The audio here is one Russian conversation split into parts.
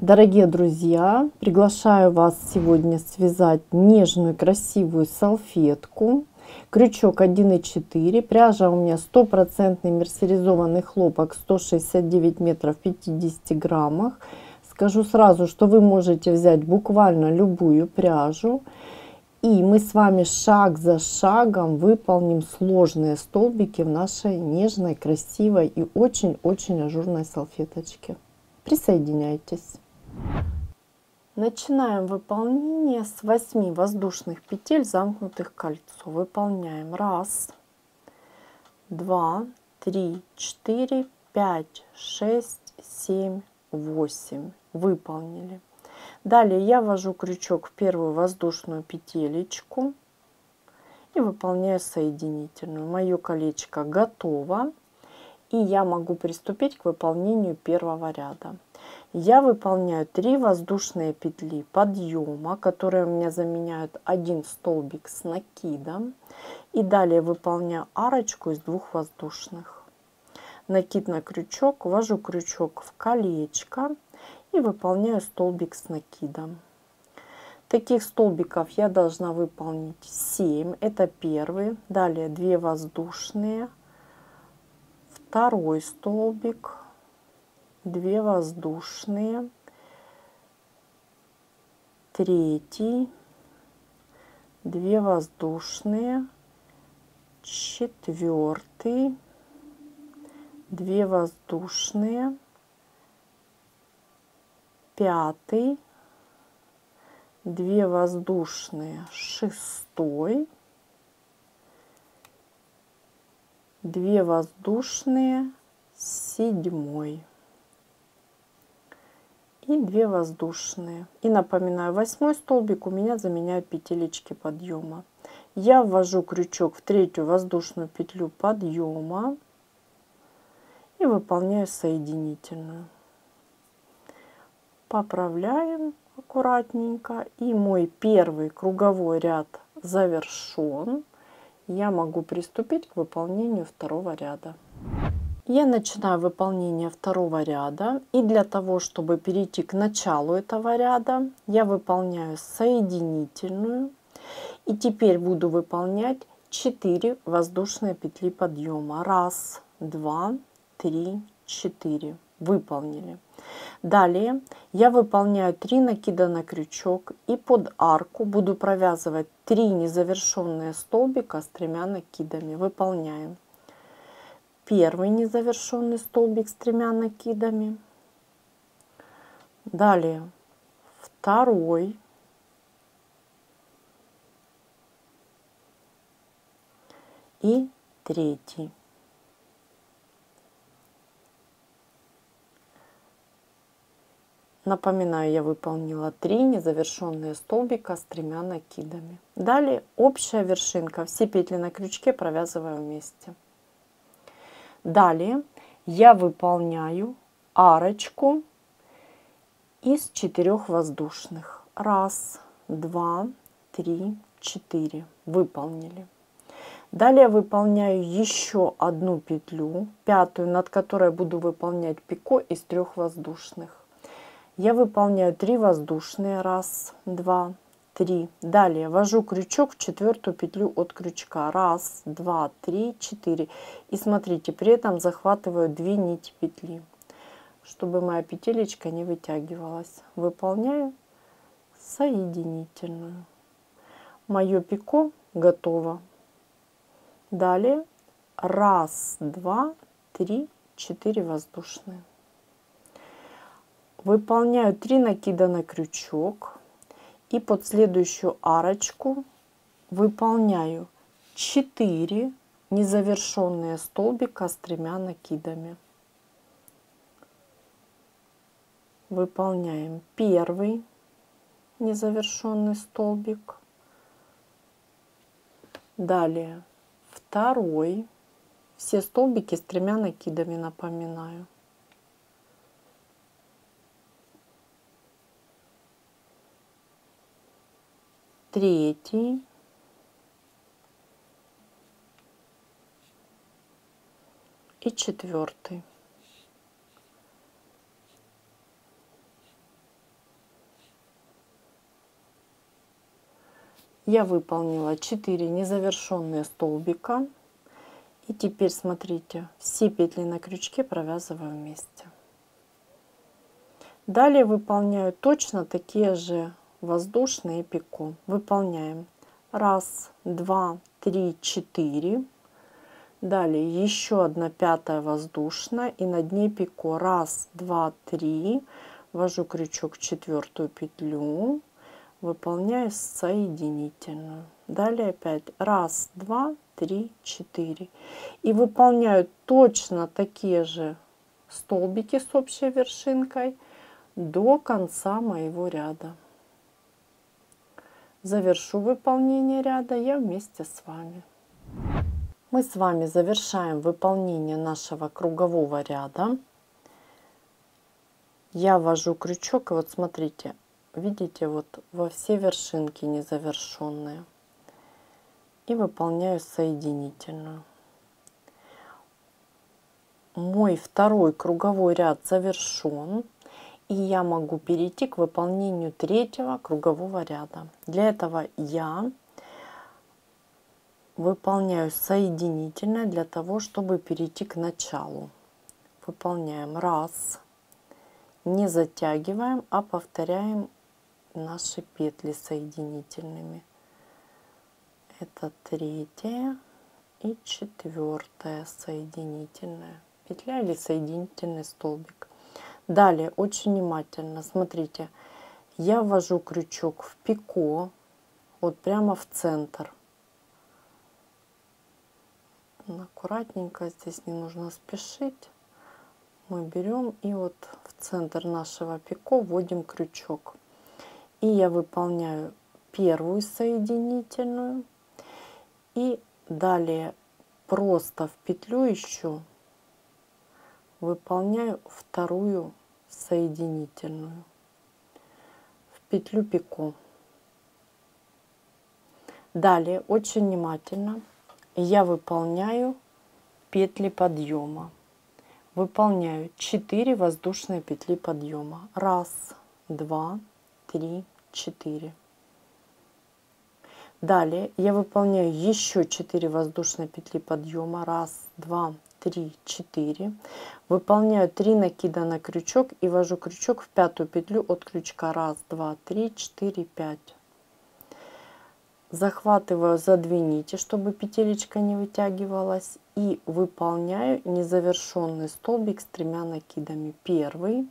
Дорогие друзья, приглашаю вас сегодня связать нежную красивую салфетку. Крючок 1,4, пряжа у меня 100% мерсеризованный хлопок, 169 метров в 50 граммах. Скажу сразу, что вы можете взять буквально любую пряжу. И мы с вами шаг за шагом выполним сложные столбики в нашей нежной, красивой и очень-очень ажурной салфеточке. Присоединяйтесь. Начинаем выполнение с 8 воздушных петель, замкнутых кольцо. Выполняем 1, 2, 3, 4, 5, 6, 7, 8. Выполнили. Далее я ввожу крючок в первую воздушную петелечку и выполняю соединительную. Мое колечко готово, и я могу приступить к выполнению первого ряда. Я выполняю 3 воздушные петли подъема, которые у меня заменяют один столбик с накидом. И далее выполняю арочку из 2 воздушных. Накид на крючок, ввожу крючок в колечко и выполняю столбик с накидом. Таких столбиков я должна выполнить 7. Это первый. Далее 2 воздушные. Второй столбик. 2 воздушные, третий, 2 воздушные, четвертый, 2 воздушные, пятый, 2 воздушные, шестой, 2 воздушные, седьмой. И 2 воздушные. И напоминаю, 8 столбик у меня заменяют петелечки подъема. Я ввожу крючок в 3 воздушную петлю подъема и выполняю соединительную. Поправляем аккуратненько. И мой первый круговой ряд завершен. Я могу приступить к выполнению второго ряда. Я начинаю выполнение второго ряда, и для того, чтобы перейти к началу этого ряда, я выполняю соединительную, и теперь буду выполнять 4 воздушные петли подъема. 1, 2, 3, 4. Выполнили. Далее я выполняю 3 накида на крючок, и под арку буду провязывать 3 незавершенные столбика с 3 накидами. Выполняем. Первый незавершенный столбик с 3 накидами. Далее второй. И третий. Напоминаю, я выполнила 3 незавершенные столбика с 3 накидами. Далее общая вершинка. Все петли на крючке провязываю вместе. Далее я выполняю арочку из 4 воздушных. 1, 2, 3, 4. Выполнили. Далее выполняю еще одну петлю, пятую, над которой буду выполнять пико из 3 воздушных. Я выполняю 3 воздушные. 1, 2, 3. Далее ввожу крючок в 4 петлю от крючка. 1, 2, 3, 4. И смотрите, при этом захватываю 2 нити петли, чтобы моя петелечка не вытягивалась. Выполняю соединительную. Мое пико готово. Далее 1, 2, 3, 4 воздушные. Выполняю 3 накида на крючок. И под следующую арочку выполняю 4 незавершенные столбика с 3 накидами. Выполняем первый незавершенный столбик. Далее второй. Все столбики с 3 накидами, напоминаю. Третий. И четвертый. Я выполнила 4 незавершенные столбика. И теперь смотрите, все петли на крючке провязываю вместе. Далее выполняю точно такие же воздушные пико. Выполняем 1, 2, 3, 4. Далее еще 1/5 воздушная и над ней пико. 1, 2, 3. Ввожу крючок в 4 петлю. Выполняю соединительную. Далее опять 1, 2, 3, 4. И выполняю точно такие же столбики с общей вершинкой до конца моего ряда. Завершу выполнение ряда я вместе с вами. Мы с вами завершаем выполнение нашего кругового ряда. Я ввожу крючок, и вот смотрите, видите, вот во все вершинки незавершенные. И выполняю соединительную. Мой второй круговой ряд завершен. И я могу перейти к выполнению третьего кругового ряда. Для этого я выполняю соединительное для того, чтобы перейти к началу. Выполняем 1, не затягиваем, а повторяем наши петли соединительными. Это 3 и 4 соединительная петля или соединительный столбик. Далее очень внимательно смотрите, я ввожу крючок в пико, вот прямо в центр. Аккуратненько, здесь не нужно спешить. Мы берем и вот в центр нашего пико вводим крючок. И я выполняю первую соединительную. И далее просто в петлю еще выполняю вторую соединительную в петлю пико. Далее очень внимательно я выполняю петли подъема. Выполняю 4 воздушные петли подъема. 1, 2, 3, 4. Далее я выполняю еще 4 воздушные петли подъема. 1, 2, 3, 4. Выполняю 3 накида на крючок и ввожу крючок в 5-ю петлю от крючка. 1, 2, 3, 4, 5. Захватываю за 2 нити, чтобы петелечка не вытягивалась. И выполняю незавершенный столбик с 3 накидами. Первый.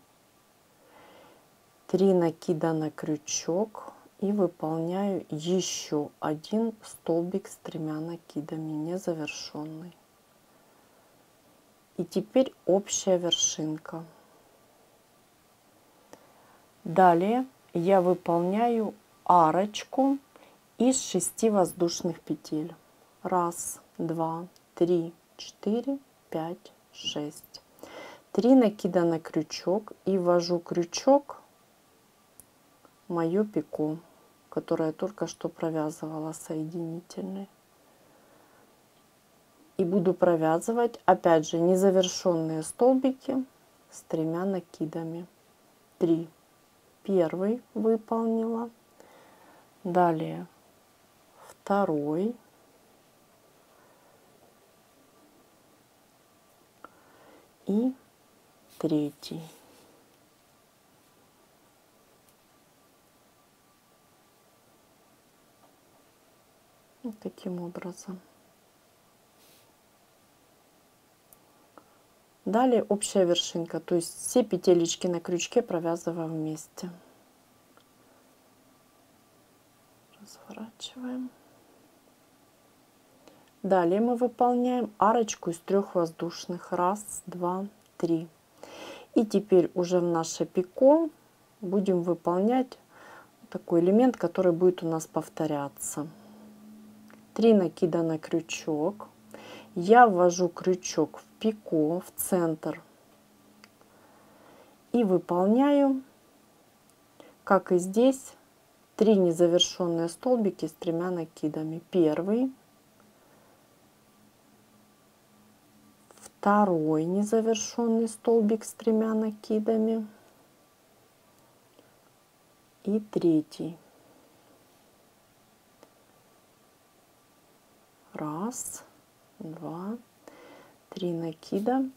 3 накида на крючок. И выполняю еще один столбик с 3 накидами, незавершенный. И теперь общая вершинка. Далее я выполняю арочку из 6 воздушных петель. 1, 2, 3, 4, 5, 6. 3 накида на крючок и ввожу крючок в мое пико, которое я только что провязывала соединительной. И буду провязывать опять же незавершенные столбики с 3 накидами. 3. Первый выполнила. Далее второй. И третий. Вот таким образом. Далее общая вершинка, то есть все петелечки на крючке провязываем вместе. Разворачиваем. Далее мы выполняем арочку из 3 воздушных. 1, 2, 3. И теперь уже в наше пико будем выполнять такой элемент, который будет у нас повторяться. 3 накида на крючок. Я ввожу крючок в пико, в центр. И выполняю, как и здесь, 3 незавершенные столбики с 3 накидами. Первый. Второй незавершенный столбик с 3 накидами. И третий. Раз, два, 3 накида.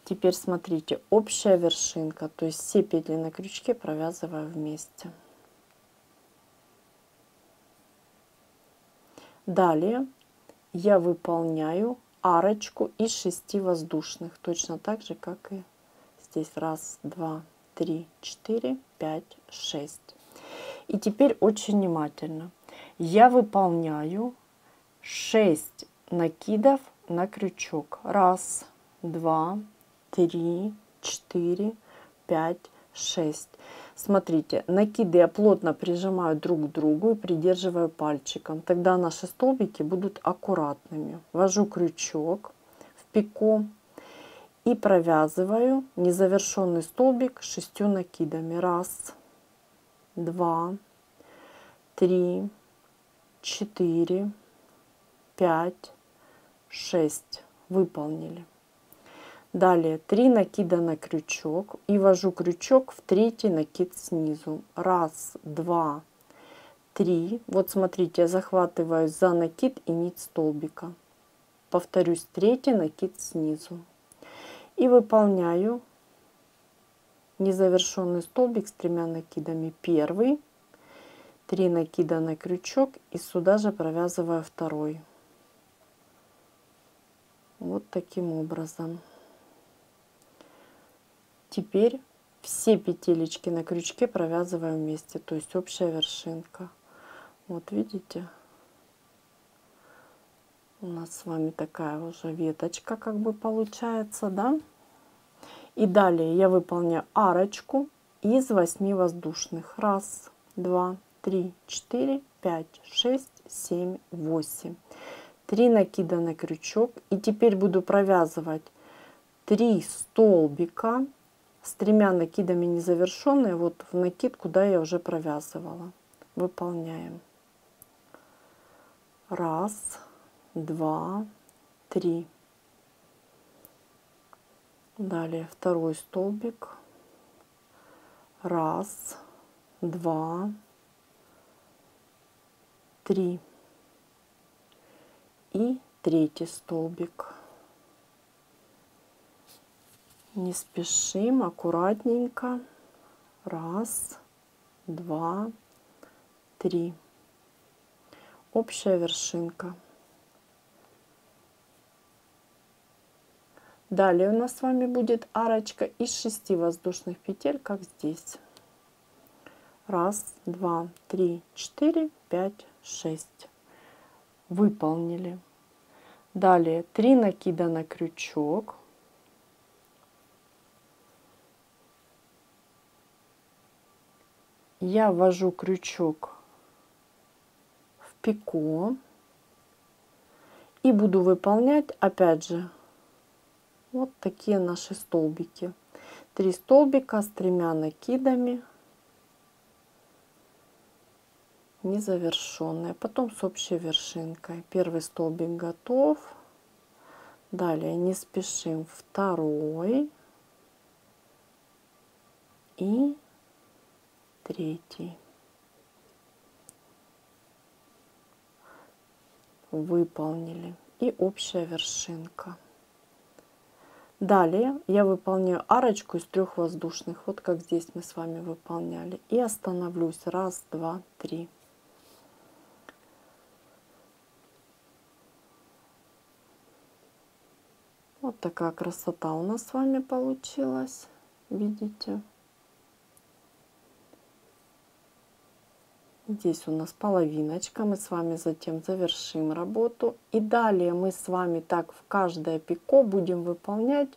Теперь смотрите, общая вершинка, то есть все петли на крючке провязываю вместе. Далее я выполняю арочку из 6 воздушных, точно так же, как и здесь. Раз, два, 3, 4, 5, 6. И теперь очень внимательно. Я выполняю 6 накидов на крючок. Раз, два, 3, 4, 5, 6. Смотрите, накиды я плотно прижимаю друг к другу и придерживаю пальчиком. Тогда наши столбики будут аккуратными. Ввожу крючок в пико и провязываю незавершенный столбик 6 накидами. Раз, два, 3, 4, 5, 6. Выполнили. Далее 3 накида на крючок и ввожу крючок в третий накид снизу. Раз, два, 3. Вот смотрите, я захватываю за накид и нить столбика. Повторюсь, третий накид снизу. И выполняю незавершенный столбик с 3 накидами. Первый, 3 накида на крючок и сюда же провязываю второй. Вот таким образом. Теперь все петелечки на крючке провязываем вместе, то есть общая вершинка. Вот видите, у нас с вами такая уже веточка как бы получается, да? И далее я выполняю арочку из 8 воздушных. Раз, два, 3, 4, 5, 6, 7, 8. 3 накида на крючок. И теперь буду провязывать 3 столбика с 3 накидами незавершенные вот в накид, куда я уже провязывала. Выполняем. Раз, два, 3. Далее второй столбик. Раз, два, 3. И третий столбик. Не спешим, аккуратненько. Раз, два, 3. Общая вершинка. Далее у нас с вами будет арочка из 6 воздушных петель, как здесь. Раз, два, 3, 4, 5, 6. Выполнили. Далее 3 накида на крючок. Я ввожу крючок в пико и буду выполнять опять же вот такие наши столбики. 3 столбика с 3 накидами незавершенные, потом с общей вершинкой. Первый столбик готов. Далее не спешим, второй и третий. Выполнили. И общая вершинка. Далее я выполняю арочку из 3 воздушных, вот как здесь мы с вами выполняли. И остановлюсь. Раз, два, 3. Вот такая красота у нас с вами получилась. Видите? Здесь у нас половиночка. Мы с вами затем завершим работу. И далее мы с вами так в каждое пико будем выполнять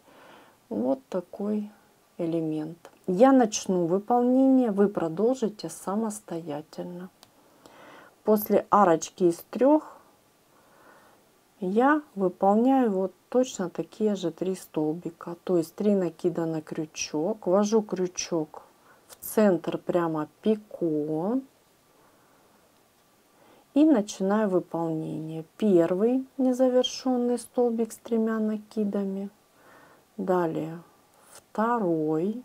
вот такой элемент. Я начну выполнение, вы продолжите самостоятельно. После арочки из 3 я выполняю вот точно такие же 3 столбика. То есть 3 накида на крючок. Ввожу крючок в центр прямо пико. И начинаю выполнение. Первый незавершенный столбик с 3 накидами. Далее второй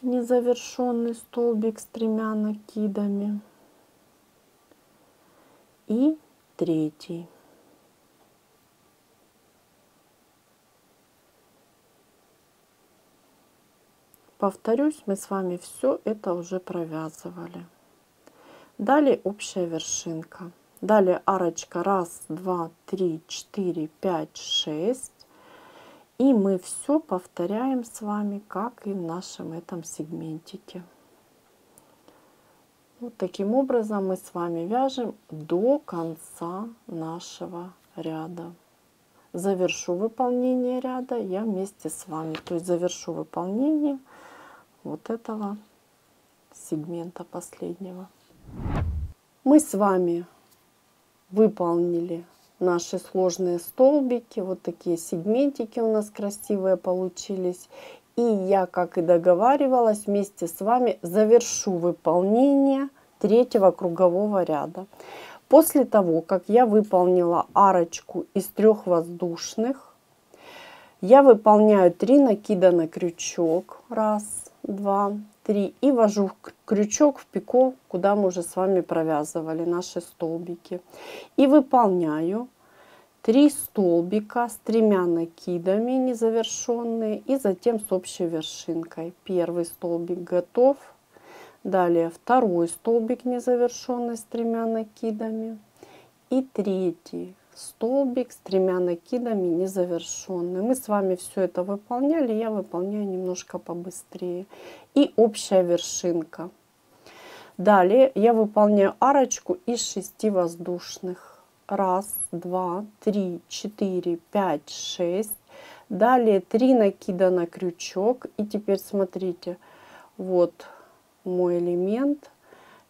незавершенный столбик с 3 накидами. И третий. Повторюсь, мы с вами все это уже провязывали. Далее общая вершинка. Далее арочка 1, 2, 3, 4, 5, 6. И мы все повторяем с вами, как и в нашем этом сегментике. Вот таким образом мы с вами вяжем до конца нашего ряда. Завершу выполнение ряда я вместе с вами. То есть завершу выполнение вот этого сегмента последнего. Мы с вами выполнили наши сложные столбики. Вот такие сегментики у нас красивые получились. И я, как и договаривалась, вместе с вами завершу выполнение третьего кругового ряда. После того, как я выполнила арочку из 3 воздушных, я выполняю 3 накида на крючок. 1, 2, 3. И ввожу крючок в пико, куда мы уже с вами провязывали наши столбики. И выполняю 3 столбика с 3 накидами незавершенные и затем с общей вершинкой. Первый столбик готов. Далее второй столбик незавершенный с 3 накидами. И третий столбик с 3 накидами незавершенный. Мы с вами все это выполняли. Я выполняю немножко побыстрее. И общая вершинка. Далее я выполняю арочку из 6 воздушных. 1, 2, 3, 4, 5, 6. Далее 3 накида на крючок. И теперь смотрите, вот мой элемент.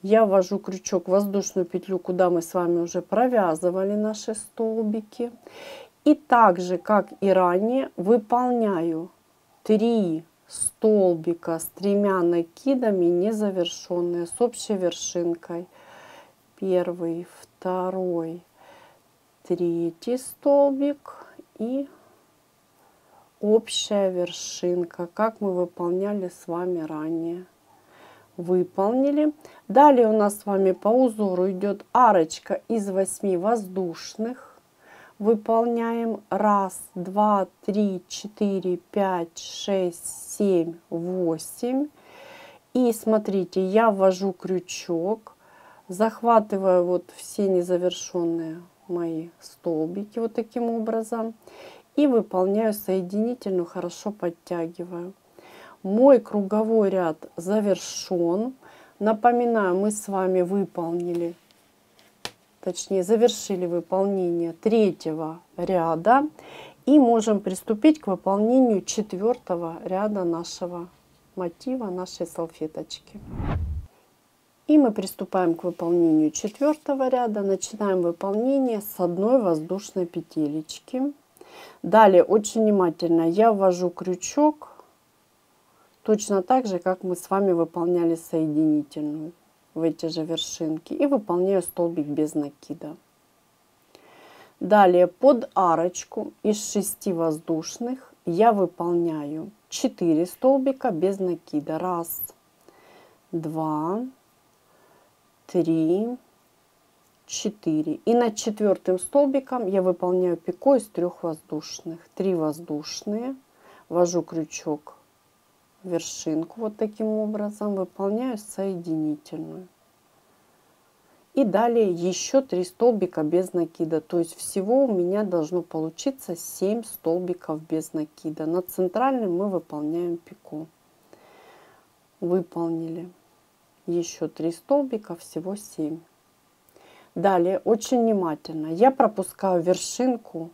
Я ввожу крючок в воздушную петлю, куда мы с вами уже провязывали наши столбики. И так же, как и ранее, выполняю 3 столбика с 3 накидами незавершенные с общей вершинкой. Первый, второй, третий столбик и общая вершинка, как мы выполняли с вами ранее. Выполнили. Далее у нас с вами по узору идет арочка из 8 воздушных. Выполняем 1, 2, 3, 4, 5, 6, 7, 8. И смотрите, я ввожу крючок, захватываю вот все незавершенные мои столбики вот таким образом и выполняю соединительную, хорошо подтягиваю. Мой круговой ряд завершен. Напоминаю, мы с вами выполнили, точнее завершили выполнение третьего ряда и можем приступить к выполнению 4-го ряда нашего мотива, нашей салфеточки. И мы приступаем к выполнению 4-го ряда. Начинаем выполнение с 1 воздушной петелечки. Далее очень внимательно я ввожу крючок точно так же, как мы с вами выполняли соединительную в эти же вершинки. И выполняю столбик без накида. Далее под арочку из 6 воздушных я выполняю 4 столбика без накида. 1, 2, 3, 4. И над 4-м столбиком я выполняю пико из 3 воздушных. 3 воздушные, ввожу крючок в вершинку вот таким образом, выполняю соединительную. И далее еще 3 столбика без накида. То есть всего у меня должно получиться 7 столбиков без накида. Над центральным мы выполняем пико. Выполнили. Еще 3 столбика, всего 7. Далее очень внимательно я пропускаю вершинку,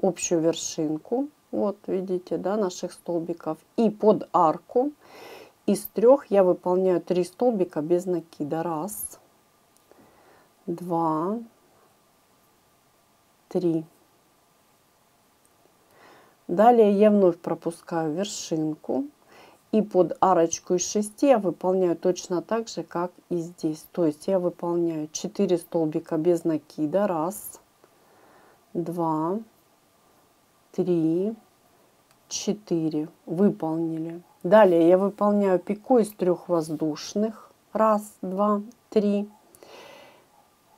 общую вершинку, вот видите, да, наших столбиков, и под арку из 3 я выполняю 3 столбика без накида. 1, 2, 3. Далее я вновь пропускаю вершинку. И под арочку из 6 я выполняю точно так же, как и здесь. То есть я выполняю 4 столбика без накида. 1, 2, 3, 4. Выполнили. Далее я выполняю пико из 3 воздушных. 1, 2, 3.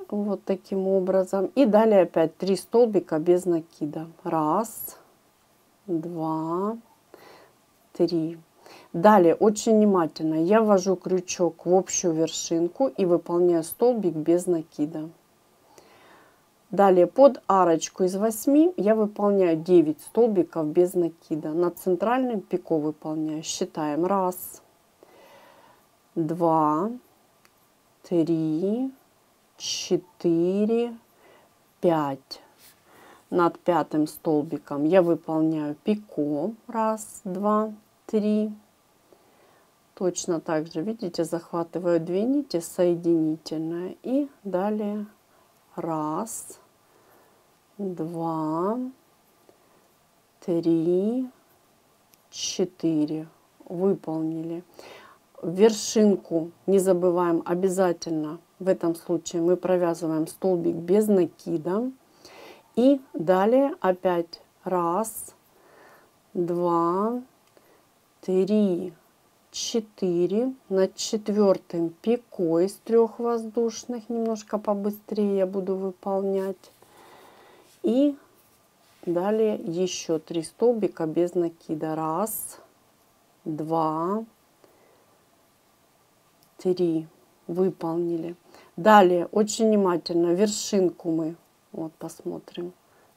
Вот таким образом. И далее опять 3 столбика без накида. 1, 2, 3. Далее очень внимательно я ввожу крючок в общую вершинку и выполняю столбик без накида. Далее под арочку из 8 я выполняю 9 столбиков без накида. Над центральным пико выполняю. Считаем. 1, 2, 3, 4, 5. Над пятым столбиком я выполняю пико. 1, 2, 3. Точно так же, видите, захватываю 2 нити соединительная. И далее 1, 2, 3, 4. Выполнили. Вершинку не забываем обязательно. В этом случае мы провязываем столбик без накида. И далее опять 1, 2, 3, 4. Над четвертым пико из 3 воздушных. Немножко побыстрее я буду выполнять. И далее еще 3 столбика без накида. 1, 2, 3. Выполнили. Далее очень внимательно вершинку мы, вот посмотрим,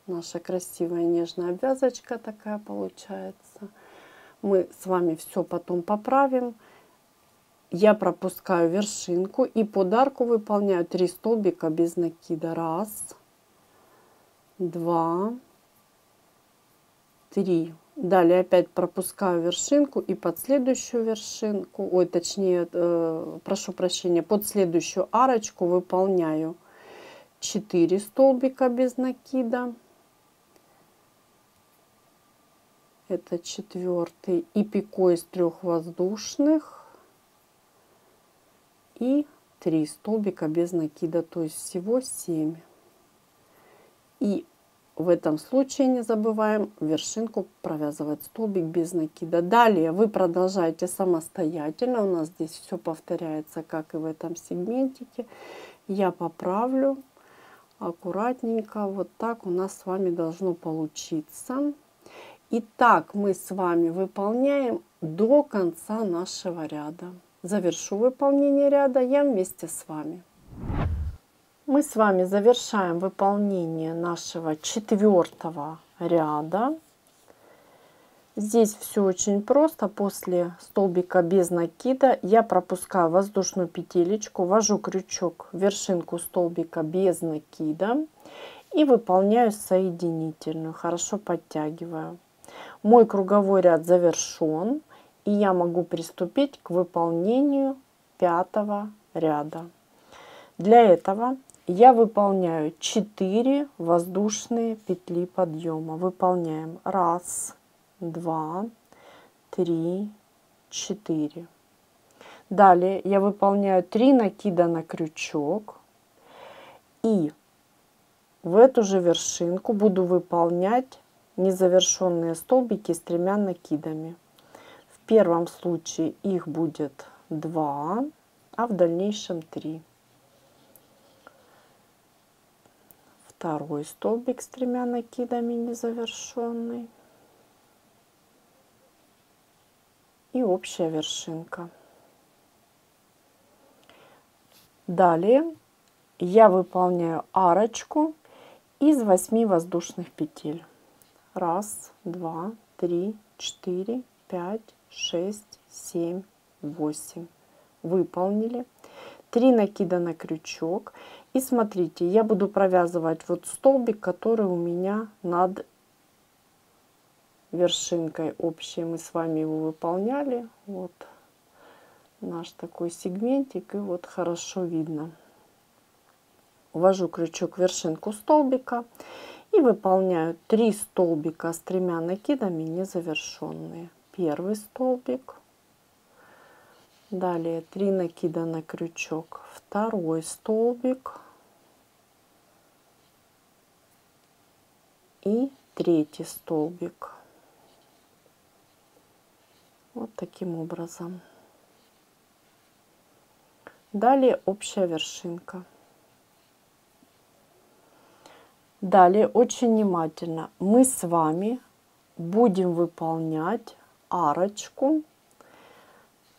наша красивая нежная обвязочка такая получается. Мы с вами все потом поправим. Я пропускаю вершинку и под арку выполняю 3 столбика без накида. 1, 2, 3. Далее опять пропускаю вершинку и под следующую вершинку, ой, точнее, прошу прощения, под следующую арочку выполняю 4 столбика без накида. Это 4. И пико из 3 воздушных. И 3 столбика без накида, то есть всего 7. И в этом случае не забываем вершинку провязывать столбик без накида. Далее вы продолжаете самостоятельно. У нас здесь все повторяется, как и в этом сегментике. Я поправлю аккуратненько. Вот так у нас с вами должно получиться. И так мы с вами выполняем до конца нашего ряда. Завершу выполнение ряда я вместе с вами. Мы с вами завершаем выполнение нашего 4-го ряда. Здесь все очень просто. После столбика без накида я пропускаю воздушную петелечку, ввожу крючок в вершинку столбика без накида и выполняю соединительную. Хорошо подтягиваю. Мой круговой ряд завершен, и я могу приступить к выполнению 5-го ряда. Для этого я выполняю 4 воздушные петли подъема. Выполняем 1, 2, 3, 4. Далее я выполняю 3 накида на крючок. И в эту же вершинку буду выполнять незавершенные столбики с 3 накидами. В первом случае их будет 2, а в дальнейшем 3. Второй столбик с 3 накидами незавершенный. И общая вершинка. Далее я выполняю арочку из 8 воздушных петель. 1, 2, 3, 4, 5, 6, 7, 8. Выполнили. 3 накида на крючок. И смотрите, я буду провязывать вот столбик, который у меня над вершинкой общей. Мы с вами его выполняли. Вот наш такой сегментик. И вот хорошо видно. Ввожу крючок в вершинку столбика и выполняю 3 столбика с 3 накидами незавершенные. Первый столбик. Далее 3 накида на крючок. Второй столбик. И третий столбик. Вот таким образом. Далее общая вершинка. Далее очень внимательно мы с вами будем выполнять арочку.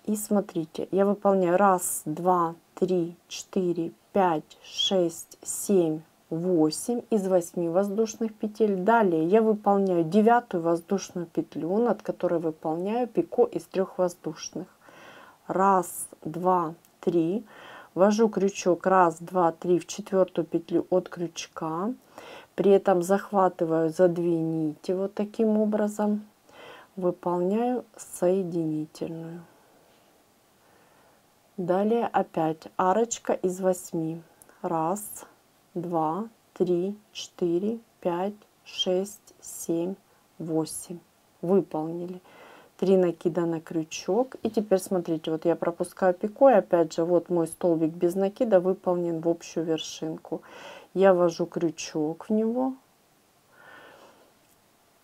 И смотрите, я выполняю 1, 2, 3, 4, 5, 6, 7, 8 из 8 воздушных петель. Далее я выполняю 9-ю воздушную петлю, над которой выполняю пико из 3 воздушных. 1, 2, 3. Ввожу крючок 1, 2, 3 в 4-ю петлю от крючка. При этом захватываю за 2 нити вот таким образом. Выполняю соединительную. Далее опять арочка из 8. 1, 2, 3, 4, 5, 6, 7, 8. Выполнили. 3 накида на крючок. И теперь смотрите, вот я пропускаю пико. И опять же, вот мой столбик без накида выполнен в общую вершинку. Я ввожу крючок в него,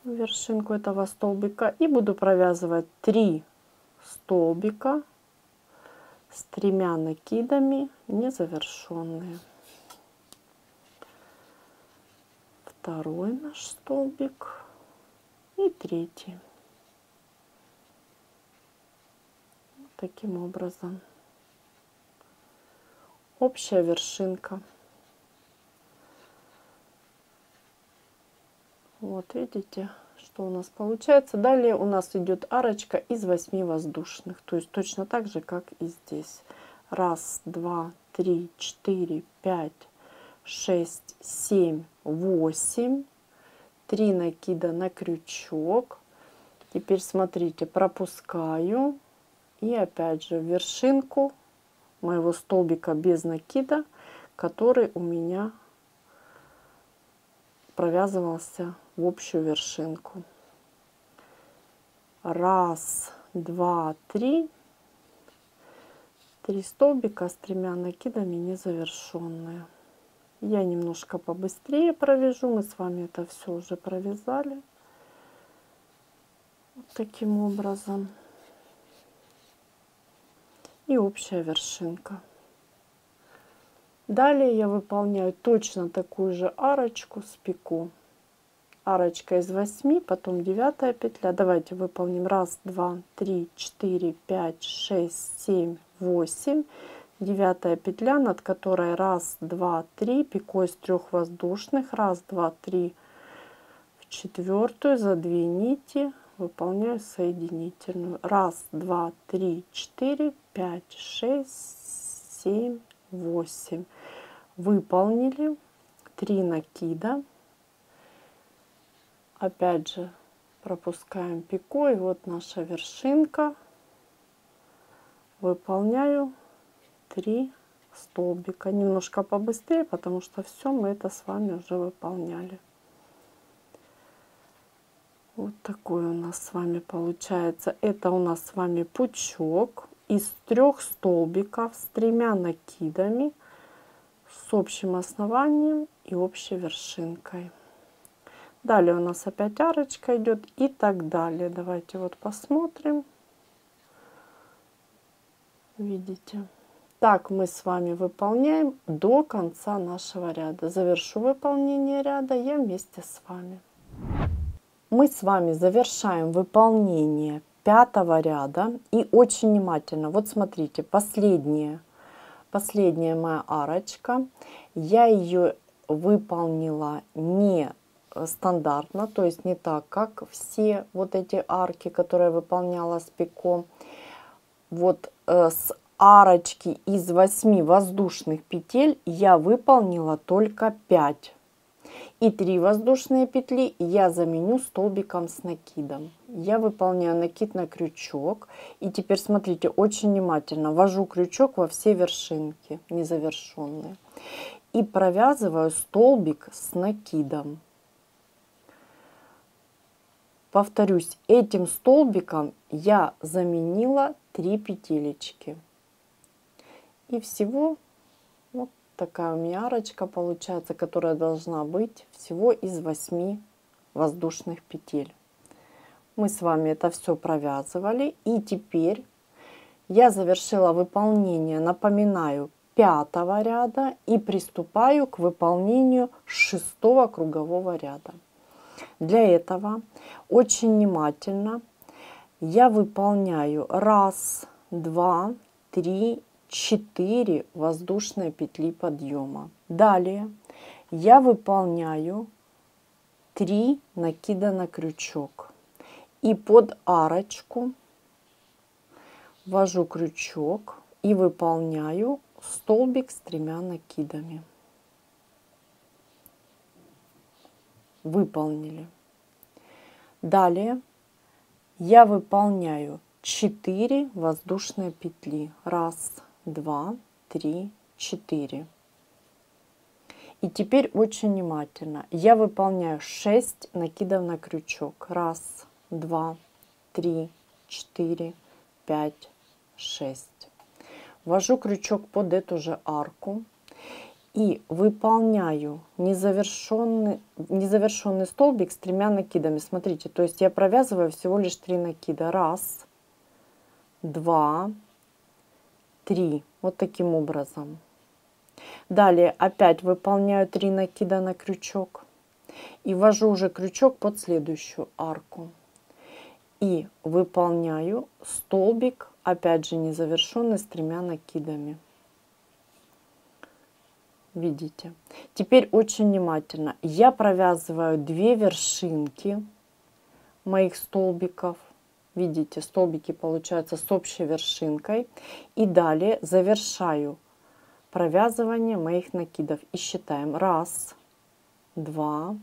в вершинку этого столбика. И буду провязывать 3 столбика с 3 накидами незавершенные. Второй наш столбик и третий. Таким образом. Общая вершинка. Вот видите, что у нас получается. Далее у нас идет арочка из 8 воздушных. То есть точно так же, как и здесь. 1, 2, 3, 4, 5, 6, 7, 8. 3 накида на крючок. Теперь смотрите, пропускаю. И опять же в вершинку моего столбика без накида, который у меня провязывался в общую вершинку. 1, 2, 3. 3 столбика с 3 накидами незавершенные. Я немножко побыстрее провяжу. Мы с вами это все уже провязали. Вот таким образом. И общая вершинка. Далее я выполняю точно такую же арочку с пико. Арочка из 8, потом 9 петля. Давайте выполним 1, 2, 3, 4, 5, 6, 7, 8. 9 петля, над которой 1, 2, 3, пико из 3 воздушных. 1, 2, 3 в 4 за 2 нити. Выполняю соединительную. 1, 2, 3, 4, 5, 6, 7, 8. Выполнили. 3 накида. Опять же пропускаем пико. И вот наша вершинка. Выполняю 3 столбика. Немножко побыстрее, потому что все мы это с вами уже выполняли. Вот такой у нас с вами получается. Это у нас с вами пучок из 3 столбиков с 3 накидами, с общим основанием и общей вершинкой. Далее у нас опять арочка идет и так далее. Давайте вот посмотрим. Видите? Так мы с вами выполняем до конца нашего ряда. Завершу выполнение ряда я вместе с вами. Мы с вами завершаем выполнение 5-го ряда. И очень внимательно, вот смотрите, последняя моя арочка. Я ее выполнила не стандартно, то есть не так, как все вот эти арки, которые я выполняла с пико. Вот с арочки из 8 воздушных петель я выполнила только 5. И 3 воздушные петли я заменю столбиком с накидом. Я выполняю накид на крючок. И теперь смотрите, очень внимательно ввожу крючок во все вершинки незавершенные. И провязываю столбик с накидом. Повторюсь, этим столбиком я заменила 3 петелечки. И всего вот такая у меня арочка получается, которая должна быть всего из 8 воздушных петель. Мы с вами это все провязывали. И теперь я завершила выполнение, напоминаю, 5-го ряда и приступаю к выполнению 6-го кругового ряда. Для этого очень внимательно я выполняю 1, 2, 3, 4 воздушные петли подъема. Далее я выполняю 3 накида на крючок и под арочку ввожу крючок и выполняю столбик с 3 накидами. Выполнили. Далее я выполняю 4 воздушные петли. 1, 2, 3, 4. И теперь очень внимательно. Я выполняю 6 накидов на крючок. 1, 2, 3, 4, 5, 6. Ввожу крючок под эту же арку и выполняю незавершенный столбик с 3 накидами. Смотрите, то есть я провязываю всего лишь 3 накида. 1, 2, 3. Вот таким образом. Далее опять выполняю 3 накида на крючок и ввожу уже крючок под следующую арку. И выполняю столбик, опять же незавершенный, с 3 накидами. Видите? Теперь очень внимательно. Я провязываю 2 вершинки моих столбиков. Видите, столбики получаются с общей вершинкой. И далее завершаю провязывание моих накидов. И считаем. 1, 2,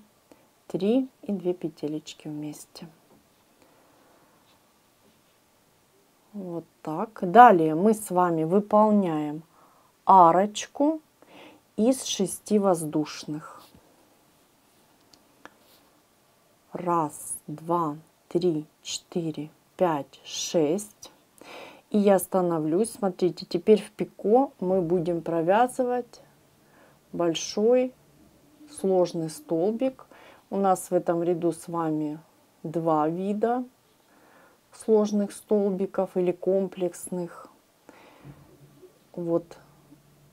3 и 2 петелечки вместе. Вот так. Далее мы с вами выполняем арочку из 6 воздушных. 1, 2, 3, 4, 5, 6. И я становлюсь. Смотрите, теперь в пико мы будем провязывать большой сложный столбик. У нас в этом ряду с вами 2 вида сложных столбиков или комплексных. Вот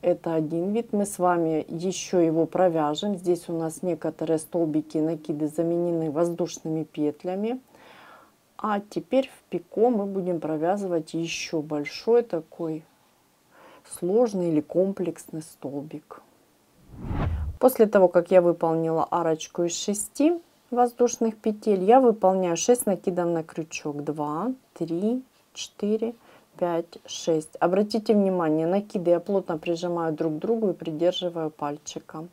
это один вид. Мы с вами еще его провяжем. Здесь у нас некоторые столбики и накиды заменены воздушными петлями. А теперь в пико мы будем провязывать еще большой такой сложный или комплексный столбик. После того, как я выполнила арочку из 6 воздушных петель, я выполняю 6 накидов на крючок. 2, 3, 4, 5, 6. Обратите внимание, накиды я плотно прижимаю друг к другу и придерживаю пальчиком.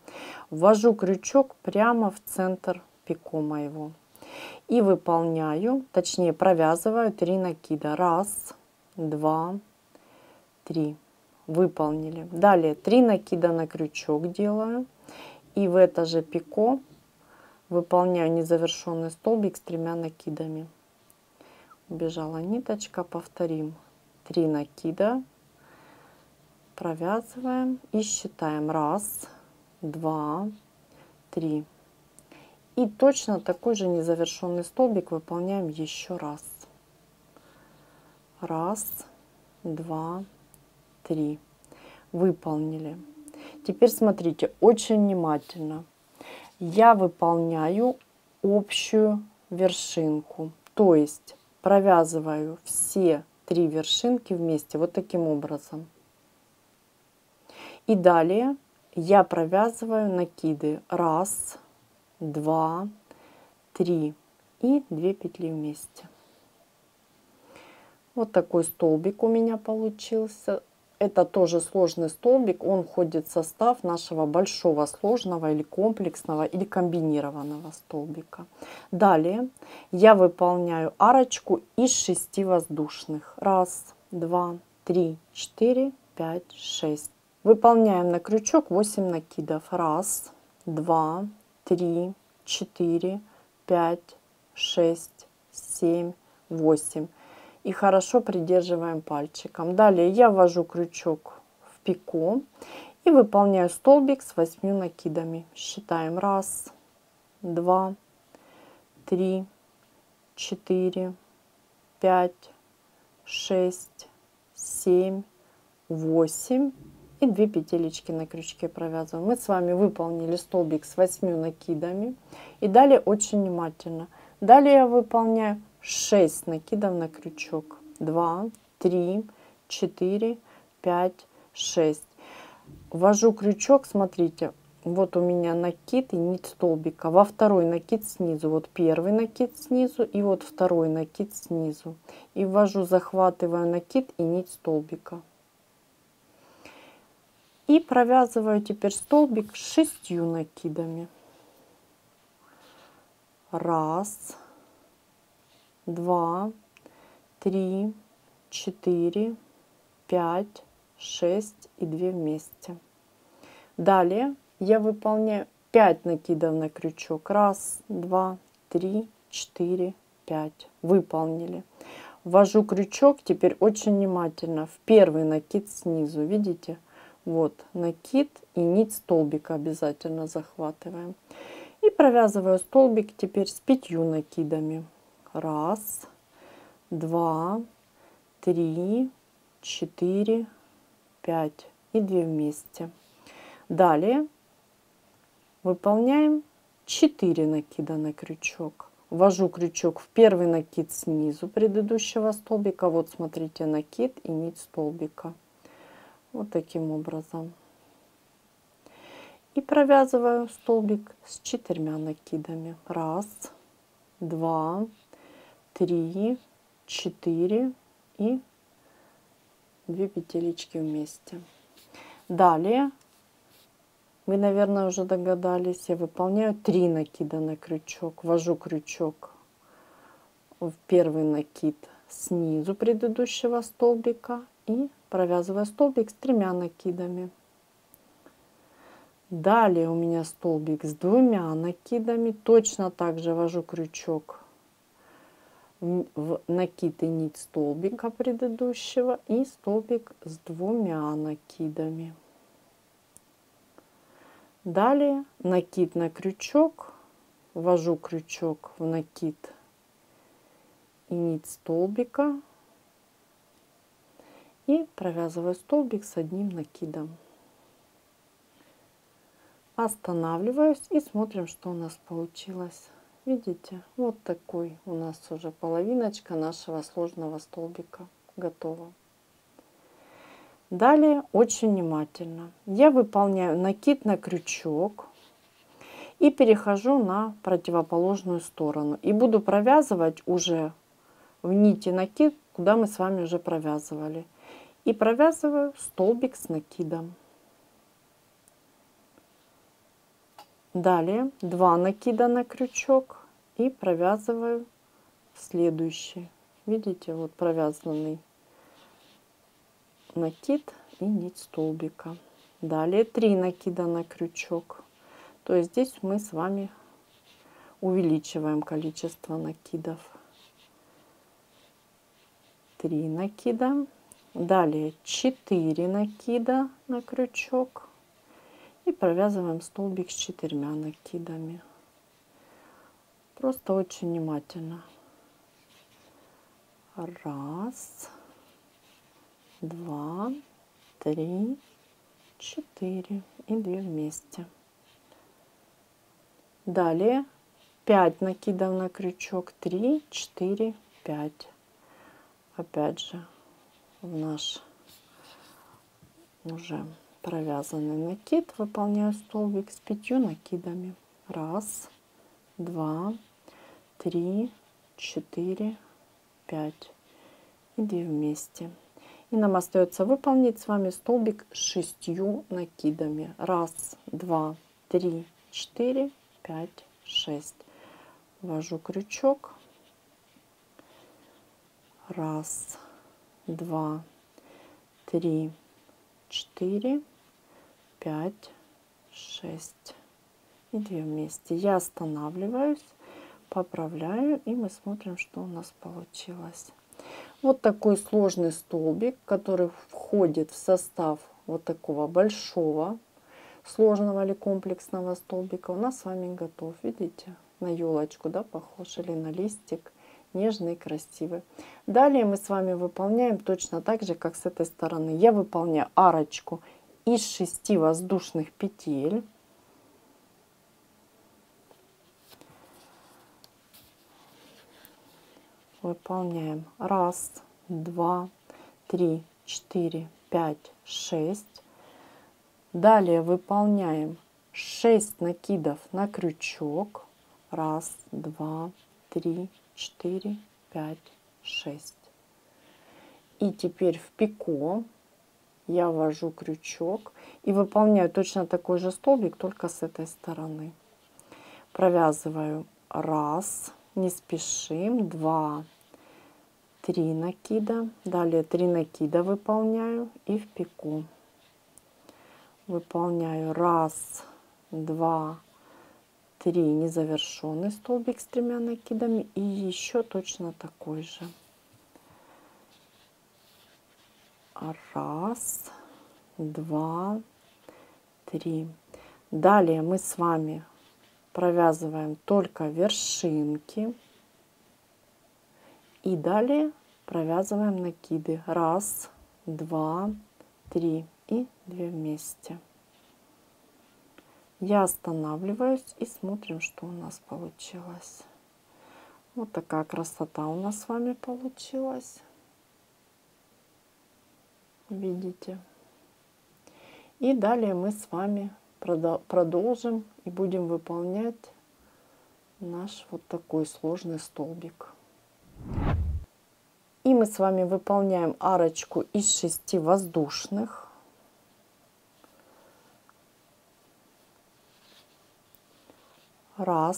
Ввожу крючок прямо в центр пико моего. И выполняю, точнее провязываю 3 накида. 1, 2, 3. Выполнили. Далее 3 накида на крючок делаю. И в это же пико выполняю незавершенный столбик с 3 накидами. Убежала ниточка, повторим. 3 накида, провязываем и считаем. 1, 2, 3. И точно такой же незавершенный столбик выполняем еще раз. 1, 2, 3. Выполнили. Теперь смотрите, очень внимательно. Я выполняю общую вершинку. То есть провязываю все 3 вершинки вместе вот таким образом. И далее я провязываю накиды. 1, 2, 3 и 2 петли вместе. Вот такой столбик у меня получился. Это тоже сложный столбик. Он входит в состав нашего большого сложного или комплексного или комбинированного столбика. Далее я выполняю арочку из 6 воздушных. 1, 2, 3, 4, 5, 6. Выполняем на крючок 8 накидов. 1, 2, 3, 4, 5, 6, 7, 8. И хорошо придерживаем пальчиком. Далее я ввожу крючок в пико и выполняю столбик с 8 накидами. Считаем. 1, 2, 3, 4, 5, 6, 7, 8 и 2 петелечки на крючке провязываем. Мы с вами выполнили столбик с 8 накидами. И далее очень внимательно. Далее я выполняю 6 накидов на крючок. 2, 3, 4, 5, 6. Ввожу крючок, смотрите, вот у меня накид и нить столбика. Во второй накид снизу, вот первый накид снизу и вот второй накид снизу. И ввожу, захватываю накид и нить столбика. И провязываю теперь столбик с 6 накидами. 1, 2, 3, 4, 5, 6 и 2 вместе. Далее я выполняю 5 накидов на крючок. 1, 2, 3, 4, 5. Выполнили. Ввожу крючок теперь очень внимательно в первый накид снизу. Видите? Вот накид и нить столбика обязательно захватываем. И провязываю столбик теперь с 5 накидами. 1, 2, 3, 4, 5 и 2 вместе. Далее выполняем 4 накида на крючок. Ввожу крючок в первый накид снизу предыдущего столбика. Вот смотрите, накид и нить столбика. Вот таким образом. И провязываю столбик с 4 накидами. 1, 2, 3, 4 и 2 петелечки вместе. Далее, вы, наверное, уже догадались, я выполняю 3 накида на крючок. Ввожу крючок в первый накид снизу предыдущего столбика и провязываю столбик с 3 накидами. Далее у меня столбик с 2 накидами. Точно так же ввожу крючок в накид и нить столбика предыдущего и столбик с 2 накидами. Далее накид на крючок, ввожу крючок в накид и нить столбика и провязываю столбик с 1 накидом. Останавливаюсь и смотрим, что у нас получилось. Видите, вот такой у нас уже половиночка нашего сложного столбика готова. Далее очень внимательно я выполняю накид на крючок и перехожу на противоположную сторону и буду провязывать уже в нити накид, куда мы с вами уже провязывали, и провязываю столбик с накидом. Далее 2 накида на крючок и провязываю следующий. Видите, вот провязанный накид и нить столбика. Далее 3 накида на крючок. То есть здесь мы с вами увеличиваем количество накидов. 3 накида. Далее 4 накида на крючок. И провязываем столбик с 4 накидами. Просто очень внимательно. 1, 2, 3, 4 и 2 вместе. Далее 5 накидов на крючок. 3, 4, 5. Опять же в наш уже провязанный накид выполняю столбик с 5 накидами. 1, 2, 3, 4, 5 и 2 вместе. И нам остается выполнить с вами столбик с 6 накидами. 1, 2, 3, 4, 5, 6. Ввожу крючок. 1, 2, 3, 4, 5, 6 и 2 вместе. Я останавливаюсь, поправляю, и мы смотрим, что у нас получилось. Вот такой сложный столбик, который входит в состав вот такого большого сложного или комплексного столбика, у нас с вами готов. Видите, на елочку, да, похож, или на листик, нежный и красивый. Далее мы с вами выполняем точно так же, как с этой стороны. Я выполняю арочку из 6 воздушных петель выполняем 1, 2, 3, 4, 5, 6. Далее выполняем 6 накидов на крючок. 1, 2, 3, 4, 5, 6. И теперь в пико я ввожу крючок и выполняю точно такой же столбик, только с этой стороны. Провязываю 1, не спешим, 2, 3 накида, далее 3 накида выполняю и в пико. Выполняю 1, 2, 3 незавершенный столбик с 3 накидами и еще точно такой же. 1, 2, 3. Далее мы с вами провязываем только вершинки и далее провязываем накиды 1, 2, 3 и 2 вместе. Я останавливаюсь и смотрим, что у нас получилось. Вот такая красота у нас с вами получилась. Видите? И далее мы с вами продолжим и будем выполнять наш вот такой сложный столбик. И мы с вами выполняем арочку из 6 воздушных. 1,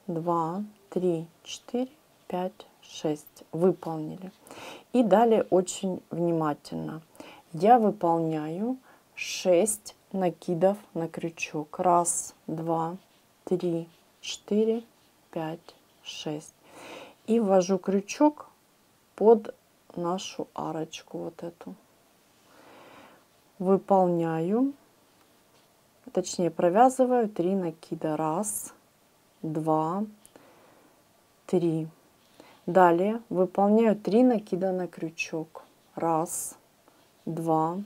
2, 3, 4, 5, 6. Выполнили. И далее очень внимательно. Я выполняю 6 накидов на крючок. 1, 2, 3, 4, 5, 6. И ввожу крючок под нашу арочку вот эту. Выполняю, точнее провязываю 3 накида. 1, 2, 3. Далее выполняю 3 накида на крючок. 1, 2,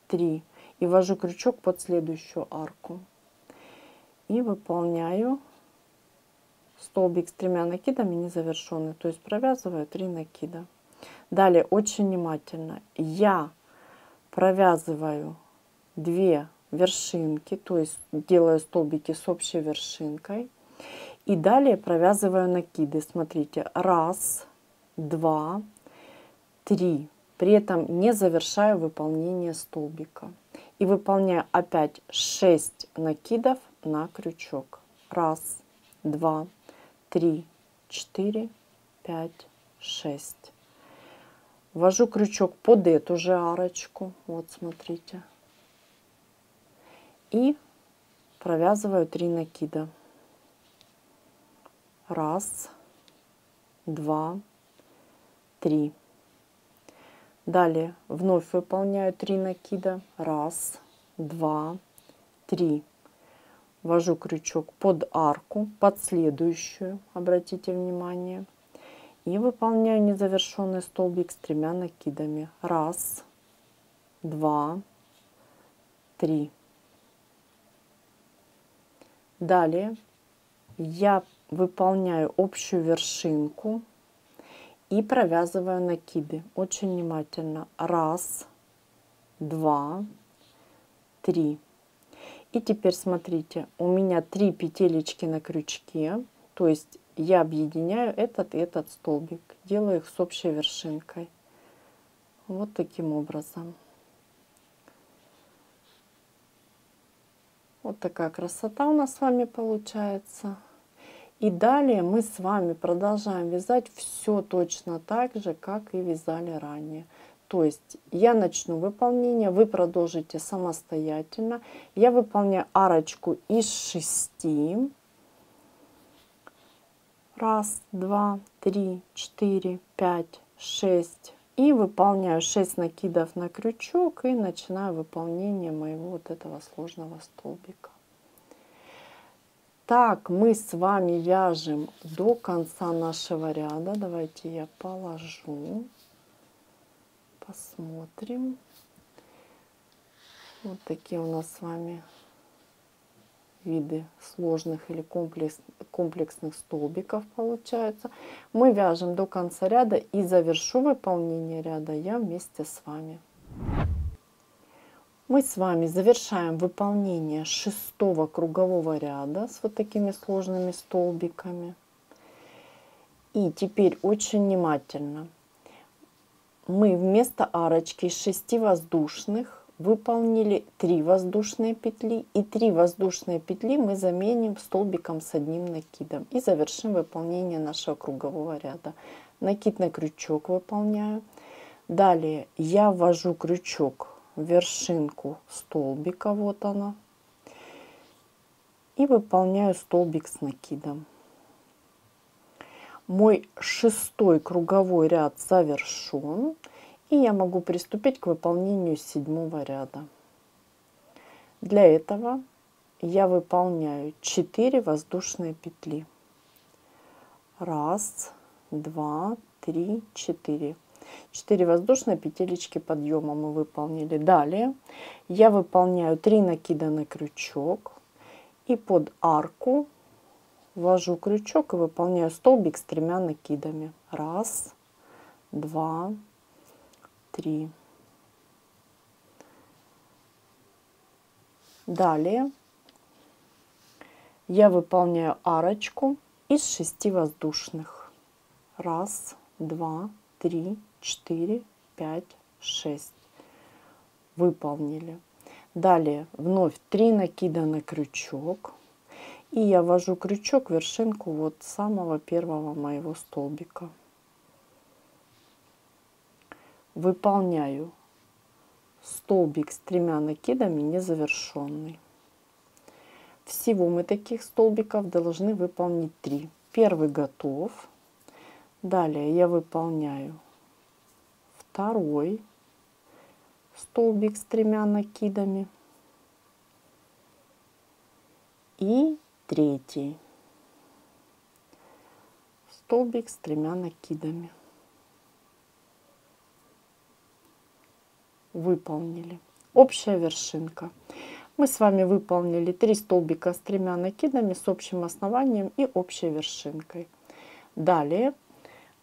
3. И ввожу крючок под следующую арку. И выполняю столбик с 3 накидами незавершенный. То есть провязываю 3 накида. Далее очень внимательно. Я провязываю 2 вершинки. То есть делаю столбики с общей вершинкой. И далее провязываю накиды. Смотрите. 1, 2, 3. При этом не завершаю выполнение столбика. И выполняю опять 6 накидов на крючок. 1, 2, 3, 4, 5, 6. Ввожу крючок под эту же арочку. Вот смотрите. И провязываю 3 накида. 1, 2, 3. Далее вновь выполняю 3 накида. 1, 2, 3. Ввожу крючок под арку, под следующую, обратите внимание. И выполняю незавершенный столбик с 3 накидами. 1, 2, 3. Далее я выполняю общую вершинку и провязываю накиды. Очень внимательно. 1, 2, 3. И теперь смотрите, у меня 3 петелечки на крючке, то есть я объединяю этот и этот столбик, делаю их с общей вершинкой. Вот таким образом. Вот такая красота у нас с вами получается. И далее мы с вами продолжаем вязать все точно так же, как и вязали ранее. То есть я начну выполнение, вы продолжите самостоятельно. Я выполняю арочку из 6. 1, 2, 3, 4, 5, 6. И выполняю 6 накидов на крючок и начинаю выполнение моего вот этого сложного столбика. Так мы с вами вяжем до конца нашего ряда. Давайте я положу. Посмотрим. Вот такие у нас с вами виды сложных или комплексных столбиков получается. Мы вяжем до конца ряда и завершу выполнение ряда я вместе с вами. Мы с вами завершаем выполнение 6-го кругового ряда с вот такими сложными столбиками. И теперь очень внимательно. Мы вместо арочки из 6 воздушных выполнили 3 воздушные петли, и 3 воздушные петли мы заменим столбиком с одним накидом и завершим выполнение нашего кругового ряда. Накид на крючок выполняю. Далее я ввожу крючок в вершинку столбика, вот она, и выполняю столбик с накидом. Мой 6-й круговой ряд завершен, и я могу приступить к выполнению 7-го ряда. Для этого я выполняю 4 воздушные петли. 1, 2, 3, 4. 4 воздушные петелечки подъема мы выполнили. Далее я выполняю 3 накида на крючок и под арку ввожу крючок и выполняю столбик с 3 накидами. 1, 2, 3. Далее я выполняю арочку из 6 воздушных. 1, 2, 3, 4, 5, 6. Выполнили. Далее вновь 3 накида на крючок. И я ввожу крючок в вершинку вот самого первого моего столбика. Выполняю столбик с 3 накидами незавершенный. Всего мы таких столбиков должны выполнить 3. Первый готов. Далее я выполняю второй столбик с 3 накидами и третий столбик с 3 накидами. Выполнили. Общая вершинка. Мы с вами выполнили 3 столбика с 3 накидами с общим основанием и общей вершинкой. Далее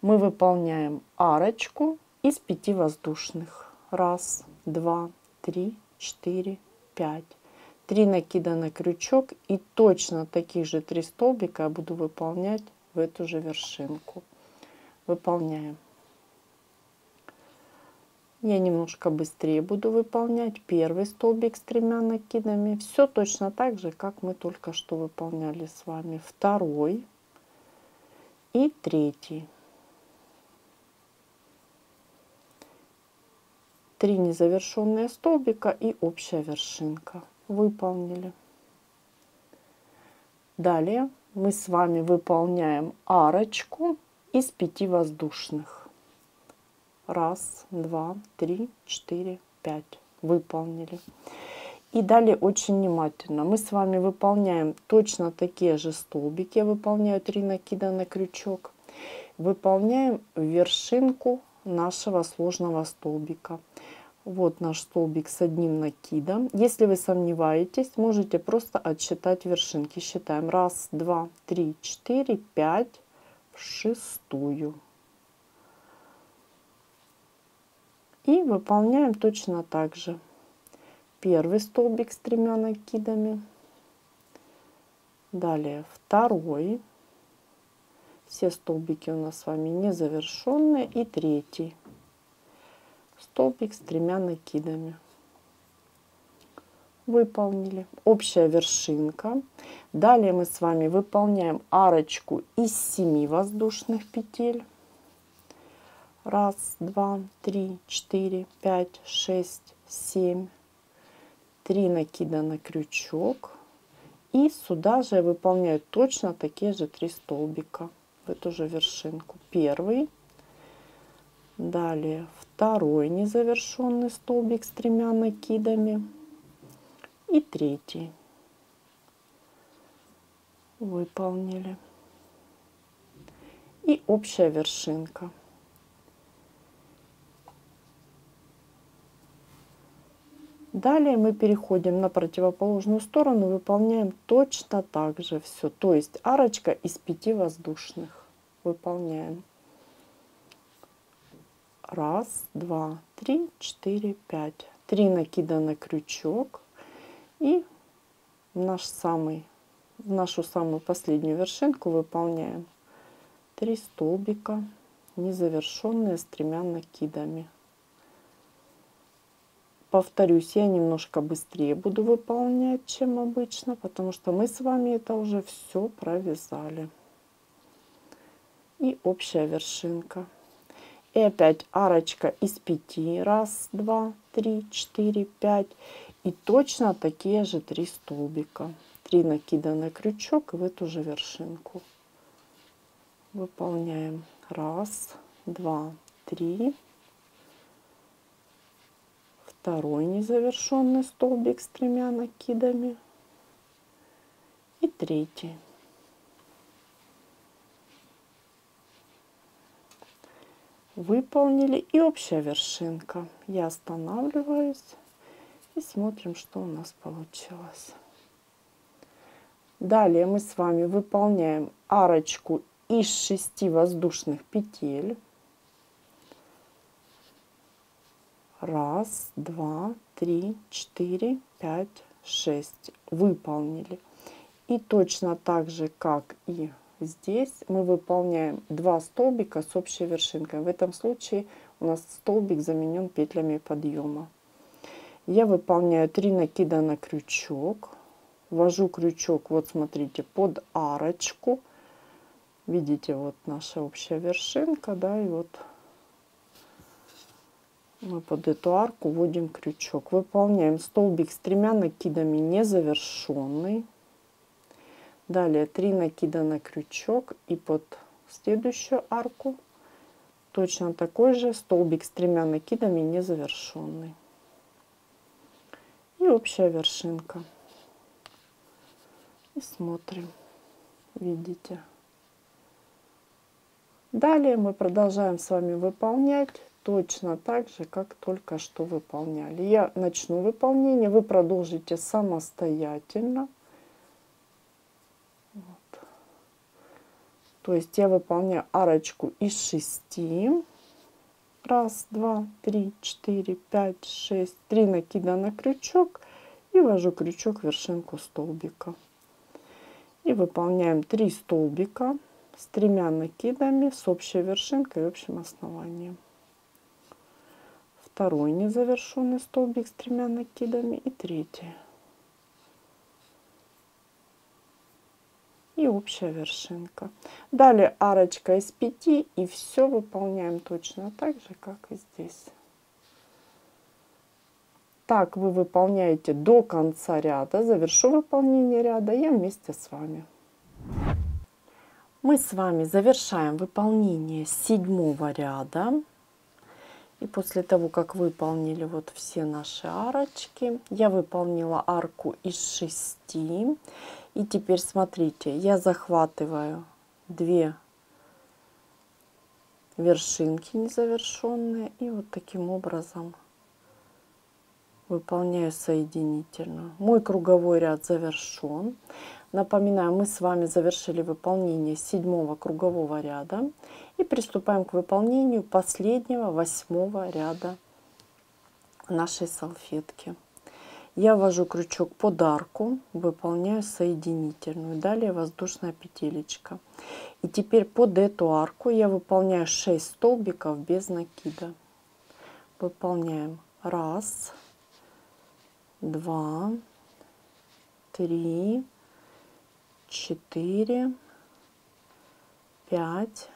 мы выполняем арочку из 5 воздушных. 1, 2, 3, 4, 5. 3 накида на крючок, и точно таких же 3 столбика я буду выполнять в эту же вершинку. Выполняем. Я немножко быстрее буду выполнять первый столбик с 3 накидами. Все точно так же, как мы только что выполняли с вами. Второй и третий. 3 незавершенные столбика и общая вершинка. Выполнили. Далее мы с вами выполняем арочку из 5 воздушных. 1, 2, 3, 4, 5. Выполнили. И далее очень внимательно. Мы с вами выполняем точно такие же столбики. Я выполняю 3 накида на крючок. Выполняем вершинку нашего сложного столбика. Вот наш столбик с одним накидом. Если вы сомневаетесь, можете просто отсчитать вершинки. Считаем 1, 2, 3, 4, 5 в 6-ю. И выполняем точно так же. Первый столбик с 3 накидами. Далее второй. Все столбики у нас с вами не завершенные. И третий столбик с 3 накидами. Выполнили. Общая вершинка. Далее мы с вами выполняем арочку из 7 воздушных петель. 1, 2, 3, 4, 5, 6, 7. 3 накида на крючок. И сюда же я выполняю точно такие же 3 столбика в эту же вершинку. Первый. Далее второй незавершенный столбик с 3 накидами. И третий. Выполнили. И общая вершинка. Далее мы переходим на противоположную сторону, выполняем точно так же все. То есть арочка из 5 воздушных. Выполняем. 1, 2, 3, 4, 5. 3 накида на крючок. И в нашу самую последнюю вершинку выполняем 3 столбика, незавершенные с 3 накидами. Повторюсь, я немножко быстрее буду выполнять, чем обычно, потому что мы с вами это уже все провязали. И общая вершинка. И опять арочка из 5. 1, 2, 3, 4, 5. И точно такие же 3 столбика. 3 накида на крючок и в эту же вершинку. Выполняем 1, 2, 3. Второй незавершенный столбик с 3 накидами. И третий. Выполнили. И общая вершинка. Я останавливаюсь и смотрим, что у нас получилось. Далее мы с вами выполняем арочку из 6 воздушных петель. 1, 2, 3, 4, 5, 6. Выполнили. И точно так же, как и здесь, мы выполняем 2 столбика с общей вершинкой. В этом случае у нас столбик заменен петлями подъема. Я выполняю 3 накида на крючок. Ввожу крючок, вот смотрите, под арочку. Видите, вот наша общая вершинка, да, и вот мы под эту арку вводим крючок. Выполняем столбик с 3 накидами незавершенный. Далее 3 накида на крючок и под следующую арку точно такой же столбик с 3 накидами незавершенный. И общая вершинка. И смотрим, видите. Далее мы продолжаем с вами выполнять точно так же, как только что выполняли. Я начну выполнение, вы продолжите самостоятельно. Вот. То есть я выполняю арочку из 6. 1, 2, 3, 4, 5, 6. 3 накида на крючок и ввожу крючок в вершинку столбика. И выполняем 3 столбика с 3 накидами с общей вершинкой и общим основанием. Второй незавершенный столбик с 3 накидами и третий. И общая вершинка. Далее арочка из 5 и все выполняем точно так же, как и здесь. Так вы выполняете до конца ряда. Завершу выполнение ряда я вместе с вами. Мы с вами завершаем выполнение 7 ряда. И после того, как выполнили вот все наши арочки, я выполнила арку из 6. И теперь смотрите, я захватываю 2 вершинки незавершенные и вот таким образом выполняю соединительную. Мой круговой ряд завершен. Напоминаю, мы с вами завершили выполнение 7 кругового ряда и приступаем к выполнению последнего 8 ряда нашей салфетки. Я ввожу крючок под арку, выполняю соединительную, далее воздушная петелечка. И теперь под эту арку я выполняю 6 столбиков без накида. Выполняем 1, 2, 3, 4, 5,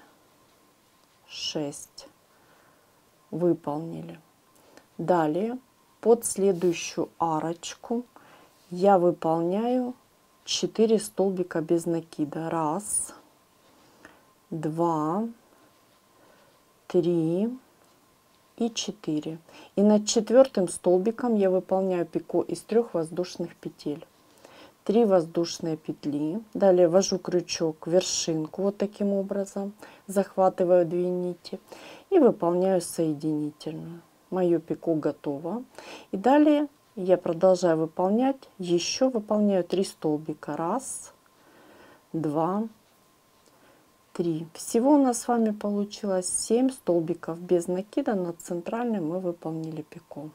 6. Выполнили. Далее под следующую арочку я выполняю 4 столбика без накида. 1, 2, 3 и 4. И над 4 столбиком я выполняю пико из 3 воздушных петель. 3 воздушные петли. Далее ввожу крючок в вершинку вот таким образом, захватываю 2 нити и выполняю соединительную. Мое пико готово. И далее Я продолжаю выполнять. Еще выполняю 3 столбика. 1, 2, 3. Всего у нас с вами получилось 7 столбиков без накида. Над центральным мы выполнили пико.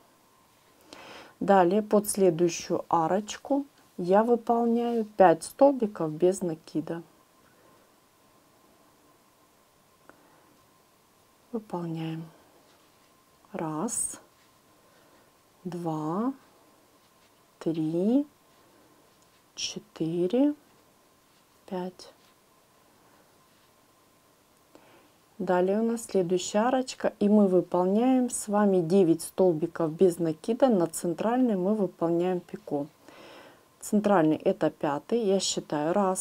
Далее под следующую арочку я выполняю 5 столбиков без накида. Выполняем. 1, 2, 3, 4, 5. Далее у нас следующая арочка, и мы выполняем с вами 9 столбиков без накида. На центральный мы выполняем пико. Центральный это 5, я считаю 1,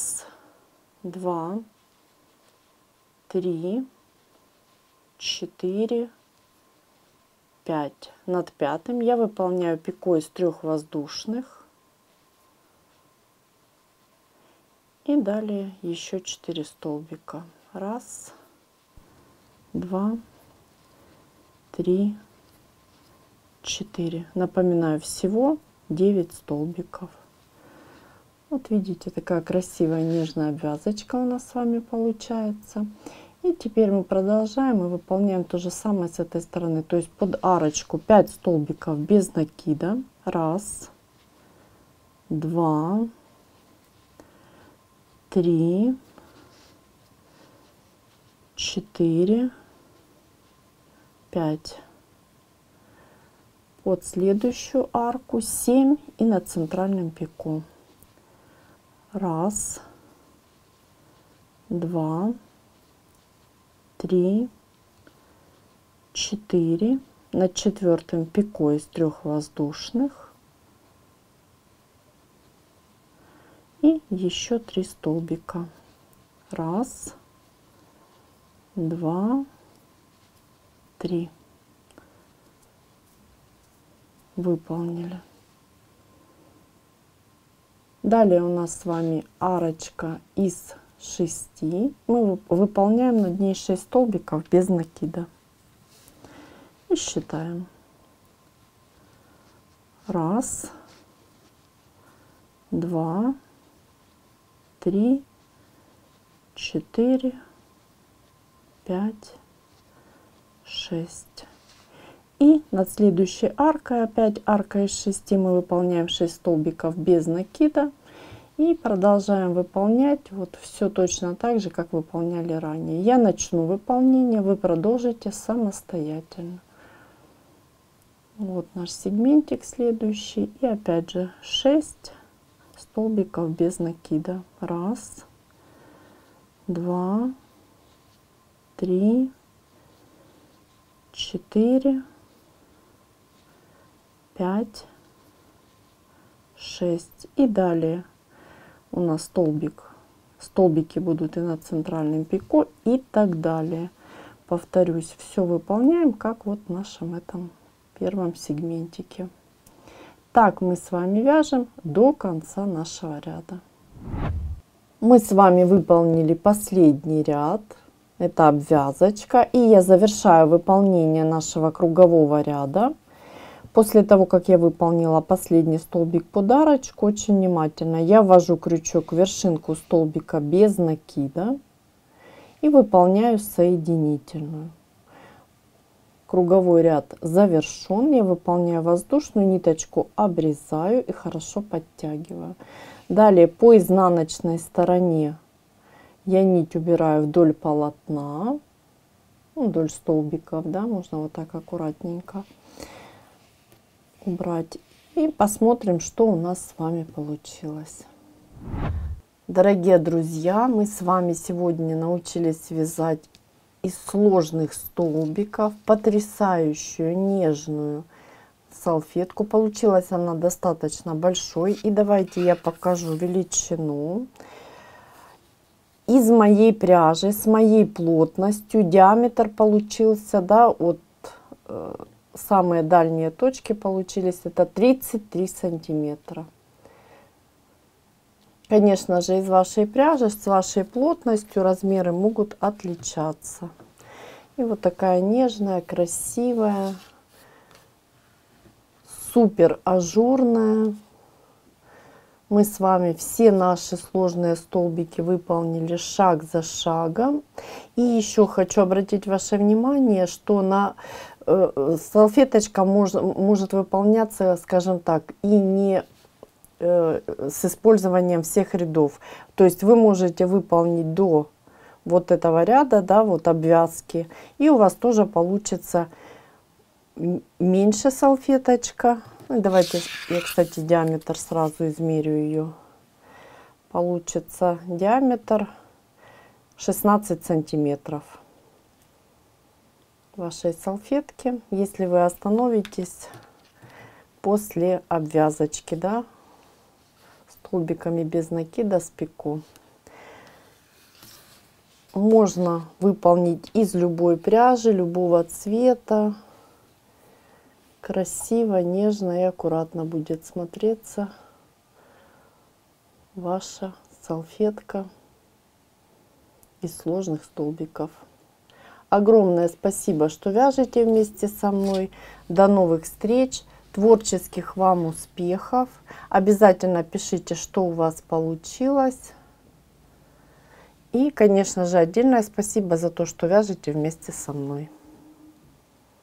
2, 3, 4, 5. Над 5 я выполняю пико из 3 воздушных. И далее еще 4 столбика. 1, 2, 3, 4. Напоминаю, всего 9 столбиков. Вот видите, такая красивая нежная обвязочка у нас с вами получается. И теперь мы продолжаем и выполняем то же самое с этой стороны. То есть под арочку 5 столбиков без накида. 1, 2, 3, 4, 5. Под следующую арку 7 и над центральным пико. 1, 2, 3, 4. Над четвертым пико из 3 воздушных. И еще 3 столбика. 1, 2, 3. Выполнили. Далее у нас с вами арочка из 6. Мы выполняем над ней 6 столбиков без накида. И считаем. 1, 2, 3, 4, 5, 6. И над следующей аркой, опять арка из 6, мы выполняем 6 столбиков без накида. И продолжаем выполнять вот все точно так же, как выполняли ранее. Я начну выполнение, вы продолжите самостоятельно. Вот наш сегментик следующий. И опять же 6 столбиков без накида. 1, 2, 3, 4, 5, 6. И далее у нас столбики будут и над центральным пико и так далее. Повторюсь, все выполняем, как вот в нашем этом первом сегментике. Так мы с вами вяжем до конца нашего ряда. Мы с вами выполнили последний ряд. Это обвязочка. И я завершаю выполнение нашего кругового ряда. После того, как я выполнила последний столбик под арочку, очень внимательно я ввожу крючок в вершинку столбика без накида и выполняю соединительную. Круговой ряд завершен. Я выполняю воздушную ниточку, обрезаю и хорошо подтягиваю. Далее по изнаночной стороне я нить убираю вдоль полотна, вдоль столбиков, да, можно вот так аккуратненько убрать. И посмотрим, что у нас с вами получилось. Дорогие друзья, мы с вами сегодня научились вязать из сложных столбиков потрясающую нежную салфетку. Получилась она достаточно большой. И давайте я покажу величину. Из моей пряжи, с моей плотностью, диаметр получился, да, от самые дальние точки получились, это 33 сантиметра. Конечно же, из вашей пряжи, с вашей плотностью размеры могут отличаться. И вот такая нежная, красивая, супер ажурная. Мы с вами все наши сложные столбики выполнили шаг за шагом. И еще хочу обратить ваше внимание, что на салфеточка может выполняться, скажем так, и не с использованием всех рядов. То есть вы можете выполнить до вот этого ряда, да, вот обвязки, и у вас тоже получится меньше салфеточка. Ну, давайте я, кстати, диаметр сразу измерю ее. Получится диаметр 16 сантиметров вашей салфетки, если вы остановитесь после обвязочки, да, столбиками без накида спеку. Можно выполнить из любой пряжи, любого цвета. Красиво, нежно и аккуратно будет смотреться ваша салфетка из сложных столбиков. Огромное спасибо, что вяжете вместе со мной. До новых встреч, творческих вам успехов. Обязательно пишите, что у вас получилось. И, конечно же, отдельное спасибо за то, что вяжете вместе со мной.